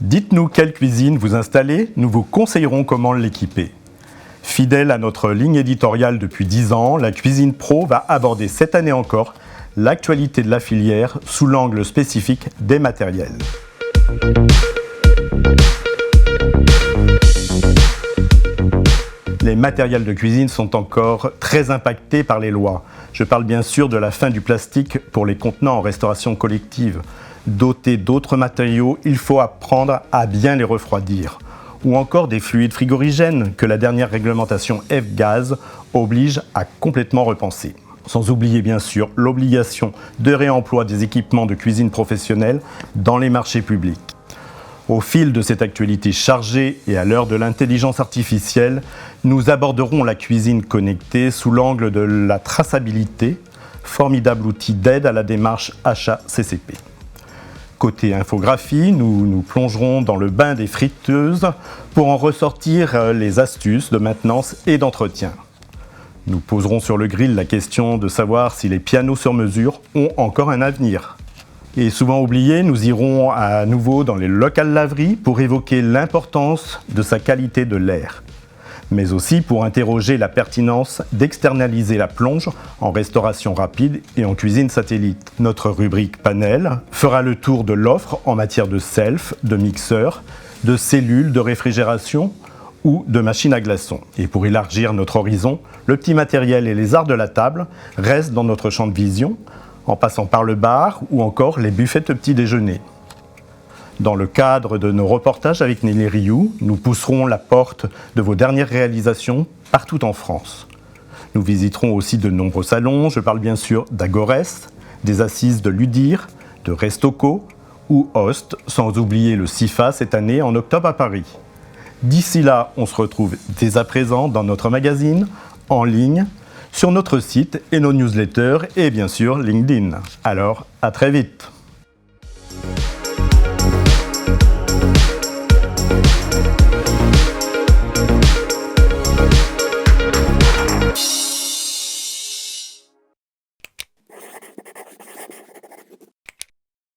Dites-nous quelle cuisine vous installez, nous vous conseillerons comment l'équiper. Fidèle à notre ligne éditoriale depuis 10 ans, la Cuisine Pro va aborder cette année encore l'actualité de la filière sous l'angle spécifique des matériels. Les matériels de cuisine sont encore très impactés par les lois. Je parle bien sûr de la fin du plastique pour les contenants en restauration collective. Dotés d'autres matériaux, il faut apprendre à bien les refroidir. Ou encore des fluides frigorigènes que la dernière réglementation F-Gaz oblige à complètement repenser. Sans oublier bien sûr l'obligation de réemploi des équipements de cuisine professionnelle dans les marchés publics. Au fil de cette actualité chargée et à l'heure de l'intelligence artificielle, nous aborderons la cuisine connectée sous l'angle de la traçabilité, formidable outil d'aide à la démarche achat CCP. Côté infographie, nous nous plongerons dans le bain des friteuses pour en ressortir les astuces de maintenance et d'entretien. Nous poserons sur le grill la question de savoir si les pianos sur mesure ont encore un avenir. Et souvent oublié, nous irons à nouveau dans les locales laveries pour évoquer l'importance de sa qualité de l'air, mais aussi pour interroger la pertinence d'externaliser la plonge en restauration rapide et en cuisine satellite. Notre rubrique panel fera le tour de l'offre en matière de self, de mixeur, de cellules de réfrigération ou de machines à glaçons. Et pour élargir notre horizon, le petit matériel et les arts de la table restent dans notre champ de vision, en passant par le bar ou encore les buffets de petit déjeuner. Dans le cadre de nos reportages avec Nelly Rioux, nous pousserons la porte de vos dernières réalisations partout en France. Nous visiterons aussi de nombreux salons, je parle bien sûr d'Agorès, des assises de l'UDIR, de Restoco ou Host, sans oublier le CIFA cette année en octobre à Paris. D'ici là, on se retrouve dès à présent dans notre magazine, en ligne, sur notre site et nos newsletters et bien sûr LinkedIn. Alors, à très vite.